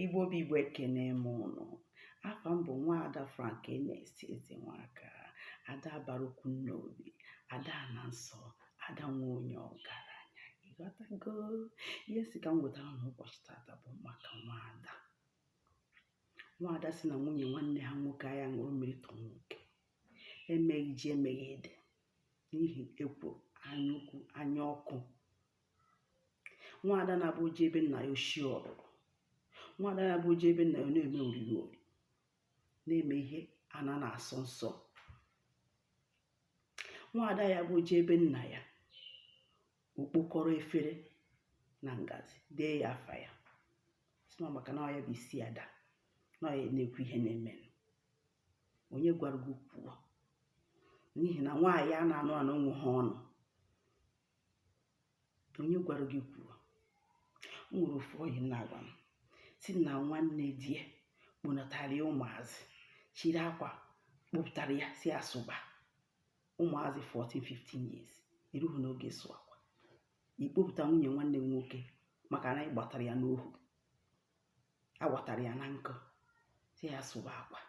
Igbo bụ Igbo ekene m ụnụ. Afa m bụ Nwaada Frank na-esi ezi nwaka, ada bara okwu n'obi, ada na nsọ, ada nwe onye ọgaranya. Ịghọtago? Ihe si ka m wetara n'ụbọchị tata bụ maka nwaada. Nwaada si na nwunye nwanne ha nwoke anya ṅụrụ mmiri tọ nwoke, emeghị ji emeghị ede n'ihi ekwo anya ukwu anya ọkụ. Nwaada na-abụ oji ebe nna ya ochie ọrụrụ, nwaada ya bụ oji ebe nna ya na-eme oriri na-eme ihe ana na-asọ nsọ. Nwaada ya bụ oji ebe nna ya okpokọrọ efere na ngazi dee ya afa ya, si na maka na ya bụ isi ada na ya na-ekwu ihe na-eme. Onye gwara gị kwuo? N'ihi na nwaanyị a na-anụ anụ onwe ha ọnụ. Onye gwara gị kwuo? O nwere ofu oyi na-agwa m si na nwanne di ya kpọnatara ya ụmụazị, chiri akwa kpọpụtara ya si asụba ụmụazị 14-15 years, erughị n'oge ịsụ akwa. Ikpọpụta nwunye nwanne m nwoke maka na ị gbatara ya n'ohu, agbatara ya na nkụ si ya sụba akwa.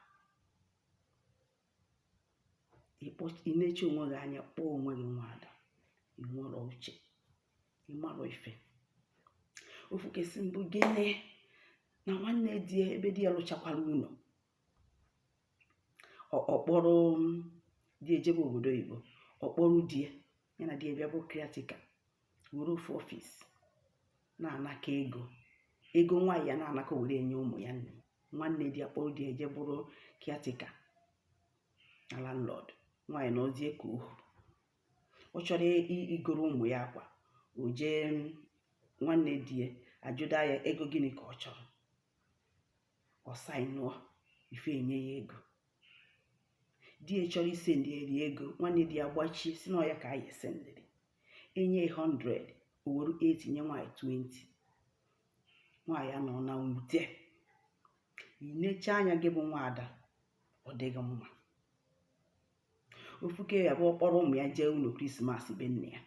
Ị na-eche onwe gị anya, kpọọ onwe gị nwaada, ị nwere uche, ị mara ife. Ofu kesi mbụ gịnị na nwanne di ebe di ya lụchakwara ụlọ, ọkpọrọ di ejebe obodo oyibo, ọkpọrọ di ya na di ya bịa bụ kriatika, were ofu ọfịs na-anaka ego nwaanyị ya na-anaka were enye ụmụ ya nne. Nwanne di ya kpọrọ di ya eje bụrụ kriatika na landlord. Nwaanyị na ozie ka ohu, ọ chọrọ igoro ụmụ ya akwa, o jee nwanne di ya ajụda ya ego gịnị ka ọ chọrọ, ọ saịnụọ ife enye ya ego. Di ya chọrọ isendịrị ego, nwanne di ya gbachie si na ọ ya ka ya esendịrị, enye 100, o were 8 nye nwaanyị 20. Nwaanyị anọ na mwute. Inecha anya gị bụ nwaada, ọ dịghị mma. Ofuke ya bụ ọkpọrọ ụmụ ya jee ụlọ krismas be nne ya,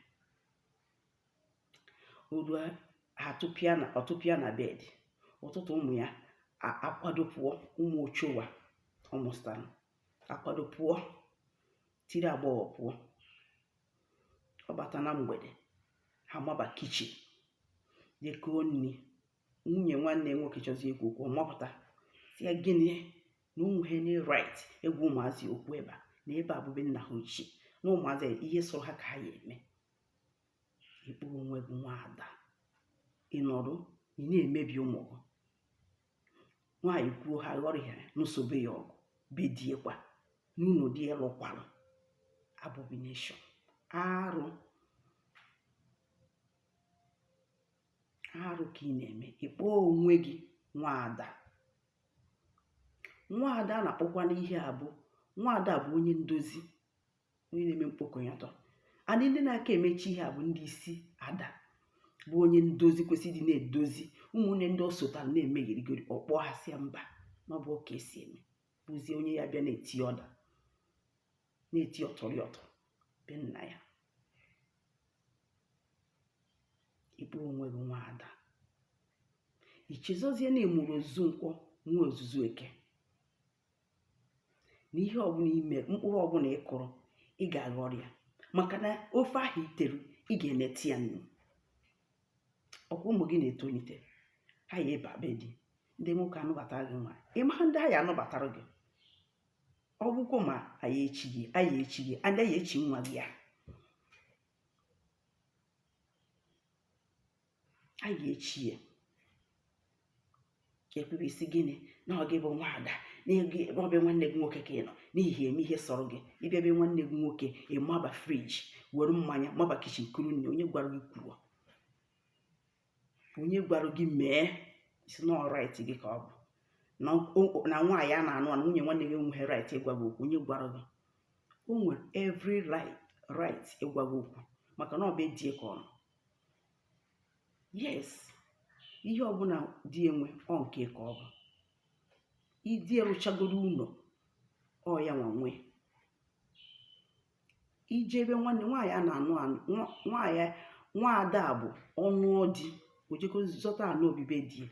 oru ọtụpịa na bed. Ụtụtụ ụmụ ya akwado pụọ, ụmụ ochowa ọ mụstara akwado pụọ, tiri agbọghọ pụọ. Ọ bata na mgbede, ha maba kichin jekọọ nri. Nwunye nwanne nwoke chọzi ekwu okwu, ọ mapụta si ya gịnị na ụmụ ha na right egwu ụmụazị okwu ebe a, na ebe a bụbe nna ha ochie, na ụmụazị ihe sọrọ ha ka ha ya eme. Ikpọ onwe gị nwaada, ị nọrụ ị na-emebi ụmụ gị. Nwaanyị kwuo ha ghọrọ ya n'usobe ya ọgụ, bediekwa n'ụlọ di ya lụkwara. Abomination, arụ ka ị na-eme. Ịkpọ onwe gị nwaada. Nwaada na-akpọkwa n'ihe a bụ nwaada bụ onye ndozi, onye na-eme mkpokọnyatọ. Adị ndị na-aka emechi ihe a bụ ndị isi ada, bụ onye ndozi kwesịrị ịdị na-edozi ụmụnne ndị ọ sotara na-emeghirigori. Ọkpọ ha si mba na ọ bụ ka esi eme, bụzie onye ya bịa na-eti ọda, na-eti ọtọrịọtọ be nna ya. Ịkpọ onwe gị nwaada. Ichezozie na emuru ozuzu nkwọ nwa ozuzu eke, na ihe ọbụla ime mkpụrụ ọbụla ị kụrụ ị ga-aghọrọ ya, maka na ofe ahụ itere ị ga-eneti ya nnu. Ọkwa ụmụ gị na-etolite, ha ya ebe be di, ndị nwoke anụbatara gị nwa, ịma ndị ha ya anụbatara gị. Ọ bụkwa ma anyị echi gị, ndị anyị echi nwa gị ya, anyị echi ya. Ekwubisi gịnị na ọ gị bụ nwaada, na ọ bụ nwanne gị nwoke ka ị nọ n'ihi eme ihe sọrọ gị. Ịbịa be nwanne gị nwoke, ị maba friji, were mmanya maba kichin kuru nne. Onye gwara gị kwuo? Onye gwara gị mee? Isi na right gị ka ọ bụ na nwaanyị a na-anụ anụ nwunye nwanne gị nweghị right ịgwa gị okwu. Onye gwara gị? O nwere every right ịgwa gị okwu, maka na ọ bụ die ka ọ nọ. Yes, ihe ọbụla di enwe ọ nke ka ọ bụ. Idi rụchagoro ụlọ, ọ ya nwe. Ije ebe nwaanyị a na-anụ anụ, nwaada bụ ọnụ ọdị, o jekọ zọta anụ obibe di.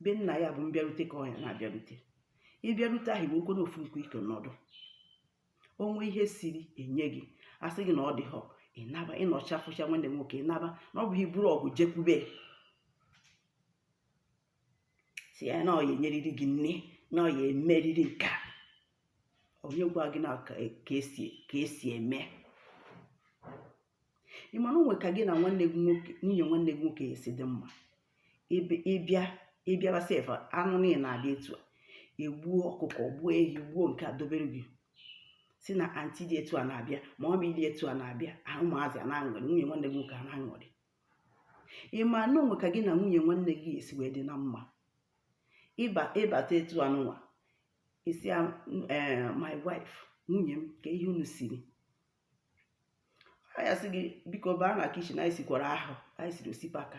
be nna ya bụ mbịarute ka ọ ya na-abịarute. Ịbịarute ahụ igbo okwu n'ofu nkwu ike nọdụ, onwe ihe siri enye gị asị gị na ọ dị họ ịnaba, ịnọcha fụcha nwanne nwoke ịnaba, na ọ bụ iburu ọgụ jekwube si ya na ọ ya enyeriri gị nne, na ọ ya emeriri nke a. Onye gwa gị na ka esi eme. Ị ma na onwe ka gị na nwunye nwanne gị nwoke esi dị mma, ịbịabasị efe anụ niile na-abịa etu a, egbuo ọkụkọ, gbuo ehi, gbuo nke a dobere gị, si na anti dị etu a na-abịa, ma ọ bụ dị etu a na-abịa, ụmụazị a na-aṅụrị, nwunye nwanne gị nwoke a na-aṅụrị. Ị ma na onwe ka gị na nwunye nwanne gị esi wee dị na mma, ịbata etu anụnwa isi my wife, nwunye m, ka ihe unu siri, ya sị gị biko baa na kichin, anyị sikwara ahụ, anyị siri osikapa,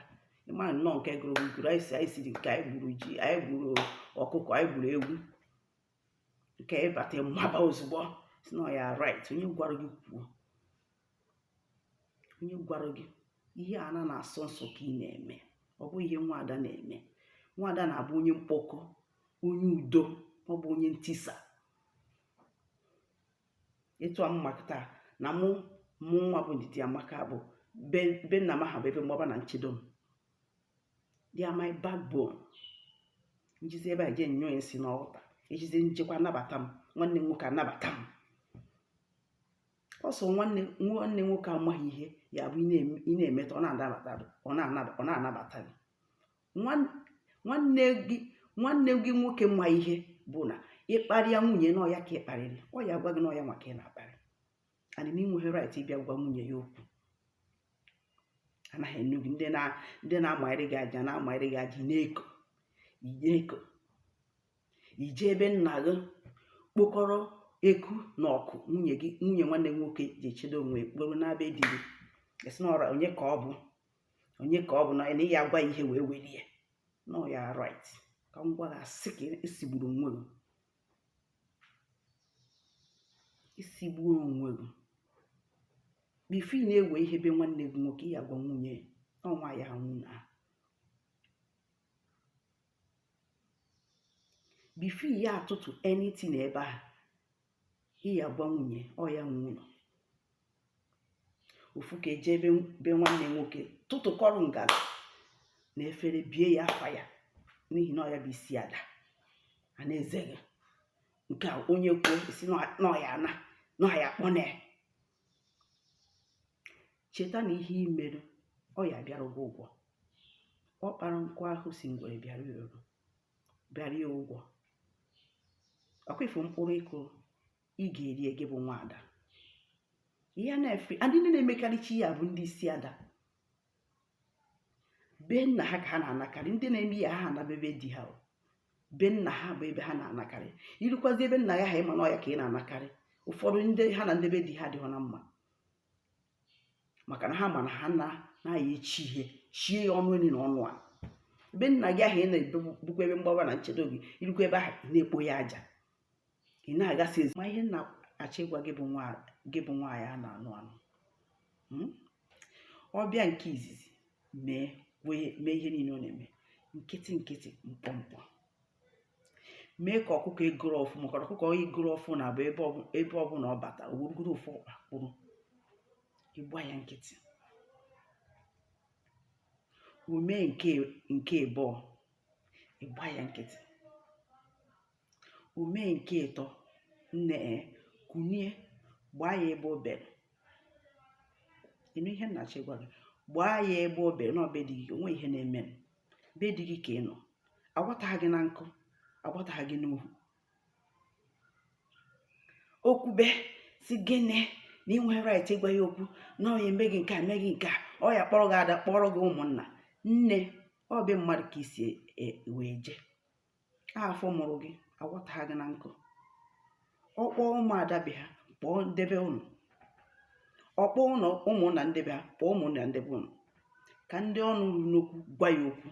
ịma nnọọ nke gụrụ gụrụ, anyị siri nke, anyị gburu ji, anyị gburu ọkụkọ, anyị gburu ewu, nke ịbata mmaba ozugbo si na ya right. Onye gwara gị kwuo, onye gwara gị ihe a na-asọ nsọ ka ị na-eme, ọ bụ ihe nwaada na-eme. Nwaada na-abụ onye mkpọkọ, onye udo, ọ bụ onye ntisa. Etu a mmakịta na mụ nwa bụ Ndidi Amaka bụ be nna m ha bụ ebe mgbaba na nchedo m. They are my backbone. Njizi ebe a je nnọọ nsị n'ọghọta, ejizi njekwa anabata m, nwanne nwoke anabata m. Ọsọ nwanne nwoke amaghị ihe ya bụ ị na-emeta ọ na-anabata gị. Nwanne gị nwoke mma ihe bụ na ịkparịa nwunye na ọya ka ịkparịrị, ọ ya gwa gị na ọya maka ị na-akparị. Ana m inweghị right ịbịa gwa nwunye ya okwu. Anaghị enu gị ndị na-amarị gị aja, na-amarị gị aja na-eko ije ebe nna gị kpokọrọ eku na ọkụ, nwunye nwanne nwoke ji echedo onwe kporo na-be di gị, esi na ọra onye ka ọ bụ na ị ya agwa ihe wee welie na ọ ya right. Ka m gwa gị asị ka esigburu onwe gị, isigbuo onwe gị. Bifo ị na-ewe ihe be nwanne gị nwoke, ya gwa nwunye ọnwa ya nwụna. Bifo ya atụtụ anything ebe a, ya gwa nwunye ọ ya nwụnọ. Ofu ka eje be nwanne nwoke tụtụkọrọ ngala na efere bie ya afa ya, n'ihi na ọ ya bụ isi ada a na-eze gị. Nke a onye kwuo si na ọ ya ana, na ọ ya kpọne. Cheta na ihe imerụ ọ ya bịara ụgwọ. Ọ kpara nkụ ahụ si ngwere bịara ya ụgwọ. Ọkwa ifo mkpụrụ ịkụ ị ga-eri ege bụ nwaada. Ihe na-efe ndị na-emekarịchi ya bụ ndị isi ada. Be nna ha ka ha na-anakarị, ndị na-eme ya ha anabebe di ha. Be nna ha bụ ebe ha na-anakarị. Irukwazi ebe nna ya ha ịma na ọya ka ị na-anakarị. Ụfọdụ ndị ha na ndebe di ha dịghọ na mma, maka na ha ma na ha na-aya echi ihe, chie ya ọnụ elu na ọnụ a. Be nna gị ahụ ị na-ebukwa ebe mgbaba na nchedo gị, irukwa ebe ahụ ị na-ekpo ya aja, ị na-agasị ezi. Ma ihe na-achọ ịgwa gị bụ nwaanyị a na-anụ anụ. Ọbịa nke izizi mee ihe niile ọ na-eme nkịtị mkpọmkpọ. Mee ka ọkụkọ egoro ọfụ, maka ọkụkọ egoro ọfụ na bụ ebe ọbụla ọ bata owurugoro ofu ọkpa kpụrụ, ịgba ya nkịtị. Ume nke ịbụọ, ịgba ya nkịtị. Ume nke ịtọ, nne kunie, gbaa ya ebe o bere. Ịnụ ihe nnachi gwa gị, gbaa ya ebe o bere, na be di gị, onwe ihe na-eme. Be di gị ka ị nọ, agwataghị gị na nkụ, agwataghị gị n'ohu. Okwube si gịnị na ị nwere right ịgwa ya okwu, na ọ ya eme gị nke a, mee gị nke a, ọ ya kpọrọ gị ada, kpọrọ gị ụmụnna. Nne ọ be mmadụ ka isi wee je. Afọ mụrụ gị agwataghị gị na nkụ. Ọkpọ ụmụada be ha, kpọọ ndebe ụnụ. Ọkpọ ụmụnna ndebe ha, kpọọ ụmụnna ndebe ụnụ. Ka ndị ọnụ ruru n'okwu gwa ya okwu.